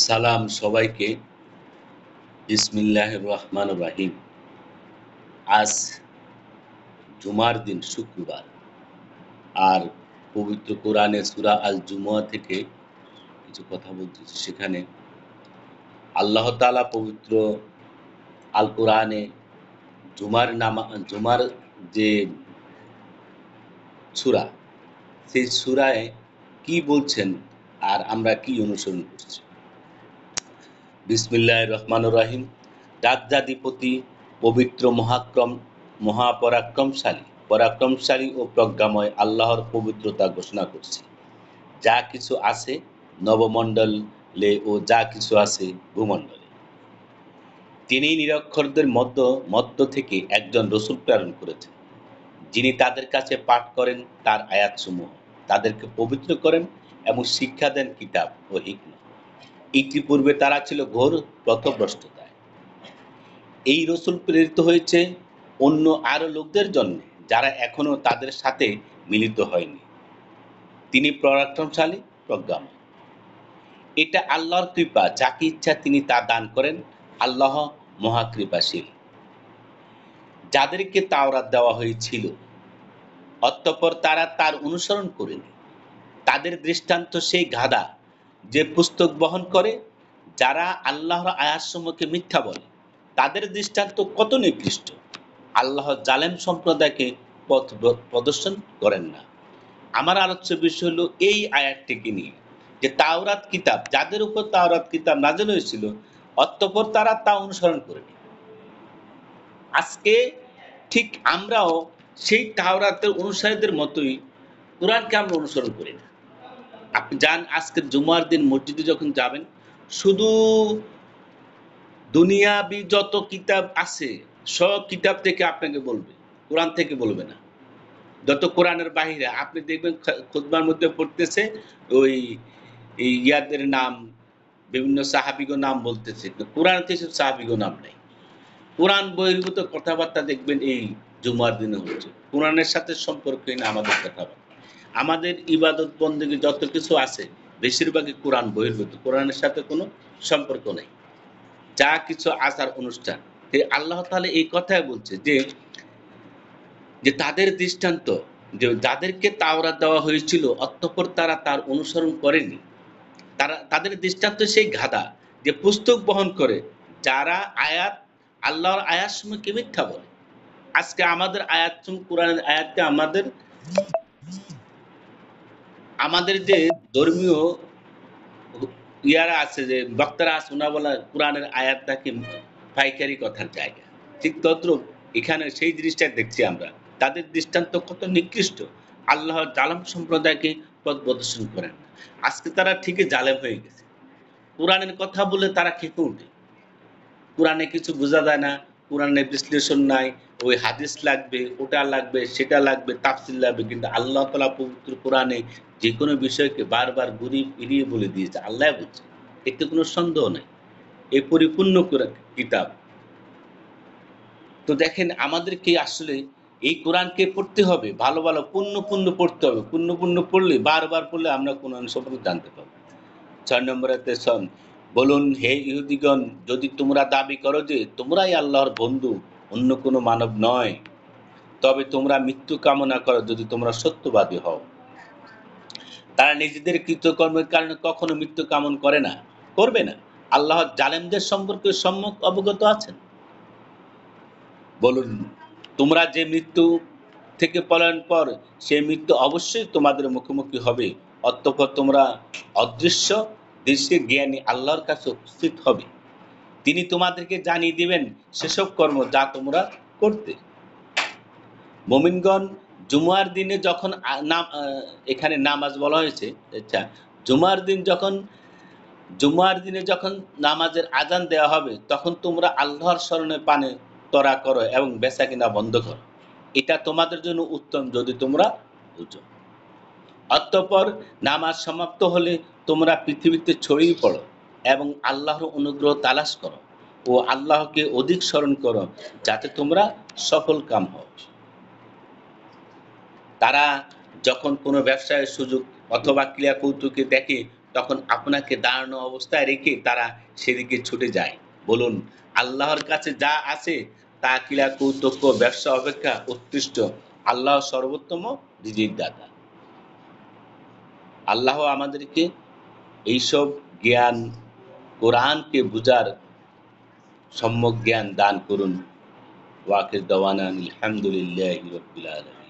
সালাম সবাইকে। বিসমিল্লাহির রহমানির রহিম। আজ জুমার দিন শুক্রবার। আর পবিত্র কোরআনের সূরা আল জুমুয়া থেকে কিছু কথা বলতেছি। সেখানে আল্লাহ তাআলা পবিত্র আল কোরআনে জুমার যে সূরা, সেই সূরায় কি বলছেন আর আমরা কি অনুসরণ করছি। বিসমিল্লাহির রহমানির রহিম। রাজ্যাধিপতি পবিত্র পরাক্রমশালী ও প্রজ্ঞাময় আল্লাহর পবিত্রতা ঘোষণা করছি। যা কিছু আছে নবমণ্ডলে ও যা কিছু আছে ভূমণ্ডলে। তিনি নিরক্ষরদের মধ্য থেকে একজন রাসূল প্রেরণ করেছেন, যিনি তাদের কাছে পাঠ করেন তার আয়াতসমূহ, তাদেরকে পবিত্র করেন এবং শিক্ষা দেন কিতাব ও হিকমত। ইতিপূর্বে তারা ছিল ঘোর পথভ্রষ্টতায়। এই রাসূল প্রেরিত হয়েছে অন্য আরো লোকদের জন্য, যারা এখনো তাদের সাথে মিলিত হয়নি। তিনি পরাক্রমশালী, প্রজ্ঞাময়। এটা আল্লাহর কৃপা, যাকে ইচ্ছা তিনি তা দান করেন। আল্লাহ মহাকৃপাশীল। যাদেরকে তাওরাত দেওয়া হয়েছিল, অতঃপর তারা তার অনুসরণ করেনি, তাদের দৃষ্টান্ত সেই গাধা যে পুস্তক বহন করে, যারা আল্লাহর আয়াতসমূহকে মিথ্যা বলে। তাদের দৃষ্টান্ত কত নিকৃষ্ট। আল্লাহ জালেম সম্প্রদায়কে পথ প্রদর্শন করেন না। আমার আলোচ্য বিষয় হলো এই আয়াতটিকে নিয়ে, যে তাওরাত কিতাব, যাদের উপর তাওরাত কিতাব নাযিল হয়েছিল, অতঃপর তারা তা অনুসরণ করেনি। আজকে ঠিক আমরাও সেই তাওরাতের অনুসারীদের মতোই কোরআনকে আমরা অনুসরণ করি না। আপনি যান আজকে জুমার দিন মসজিদে যখন যাবেন, শুধু দুনিয়াবি যত কিতাব আছে সব কিতাব থেকে আপনাকে বলবে, কোরআন থেকে বলবে না। যত কোরআনের বাহিরে আপনি দেখবেন খুতবার মধ্যে পড়তেছে ওই ইয়াদের নাম, বিভিন্ন সাহাবীগো নাম বলতেছে, কোরআনে সব সাহাবীগো নাম নাই। কোরআন বহির্ভূত কথাবার্তা দেখবেন এই জুমার দিনে হচ্ছে। কোরআনের সাথে সম্পর্কহীন আমাদের কথাবার্তা। আমাদের ইবাদত বন্দেগী যত কিছু আছে বেশিরভাগই কোরআন বহির্ভূত, কোরআনের সাথে কোনো সম্পর্ক নেই। যা কিছু আচার অনুষ্ঠান, আল্লাহ তাআলা এই কথাই বলছে যে তাদের দৃষ্টান্ত, যে যাদেরকে তাওরাত দেওয়া হয়েছিল অতঃপর তারা তার অনুসরণ করেনি, তাদের দৃষ্টান্ত সেই গাধা যে পুস্তক বহন করে, যারা আল্লাহর আয়াতসমূহকে মিথ্যা বলে। আজকে আমাদের কোরআনের আয়াতকে আমাদের যে ধর্মীয় ইয়ারা আছে, যে বক্তারা আছে, ওনারা বলে কোরআনের আয়াতটাকে পাইকারি কথার জায়গা। ঠিক তদ্রূপ এখানে সেই জিনিসটাই দেখছি আমরা। তাদের দৃষ্টান্ত কত নিকৃষ্ট। আল্লাহর জালেম সম্প্রদায়কে পথ প্রদর্শন করেন না। আজকে তারা ঠিকই জালেম হয়ে গেছে। কোরআনের কথা বলে তারা খেপে ওঠে। কোরআনে কিছু বোঝা যায় না, কোরআনের বিশ্লেষণ নাই, ওই হাদিস লাগবে, ওটা লাগবে, সেটা লাগবে, তাফসীর লাগবে। কিন্তু আল্লাহ তাআলা পবিত্র কোরআনে যেকোনো বিষয়কে বারবার ঘুরিয়ে ফিরিয়ে বলে দিয়েছে। আল্লাহ বলছে, এতে কোনো সন্দেহ নাই। এই পরিপূর্ণ কিতাব। তো দেখেন, আমাদেরকে আসলে এই কোরআনকে পড়তে হবে, ভালো ভালো পূর্ণ পড়তে হবে। পূর্ণ পড়লে, বারবার পড়লে আমরা কোরআন সম্পর্কে জানতে পারবো। ৬ নম্বরেতে বলুন, হে ইহুদিগণ, যদি তোমরা দাবি করো যে তোমরাই আল্লাহর বন্ধু, অন্য কোনো মানব নয়, তবে তোমরা মৃত্যু কামনা করো যদি তোমরা সত্যবাদী হও। তারা নিজেদের কৃতকর্মের কারণে কখনো মৃত্যু কামনা করবে না। আল্লাহ জালেমদের সম্পর্কে সম্যক অবগত আছেন। বলুন, তোমরা যে মৃত্যু থেকে পলায়ন পর সেই মৃত্যু অবশ্যই তোমাদের মুখোমুখি হবে। অতঃপর তোমরা অদৃশ্য দৃশ্যে জ্ঞানী আল্লাহর কাছে উপস্থিত হবে। তিনি তোমাদেরকে জানিয়ে দিবেন সেসব কর্ম যা তোমরা করতে। মুমিনগণ জুমার দিনে যখন এখানে নামাজ বলা হয়েছে, আচ্ছা, জুমার দিনে যখন নামাজের আজান দেওয়া হবে, তখন তোমরা আল্লাহর স্মরণে পানে তরা করো এবং বেচাকেনা বন্ধ করো। এটা তোমাদের জন্য উত্তম যদি তোমরা বুঝো। অতঃপর নামাজ সমাপ্ত হলে তোমরা পৃথিবীতে ছড়িয়ে পড়ো এবং আল্লাহর অনুগ্রহ তালাশ করো ও আল্লাহকে অধিক স্মরণ করো, যাতে তোমরা সফল কাম হও। তারা যখন কোনো ব্যবসায়ের সুযোগ অথবা ক্রিয়া কৌতুকে দেখে, তখন আপনাকে দাঁড়ানো অবস্থায় রেখে তারা সেদিকে ছুটে যায়। বলুন, আল্লাহর কাছে যা আছে তা ক্রীড়া কৌতুক ব্যবসা অপেক্ষা উৎকৃষ্ট। আল্লাহ সর্বোত্তম রিজিক দাতা। আল্লাহ আমাদেরকে এইসব জ্ঞান, কোরআনকে বুঝার সম্যক জ্ঞান দান করুন। ওয়াকির দাওয়ানা আলহামদুলিল্লাহি রাব্বিল আলামিন।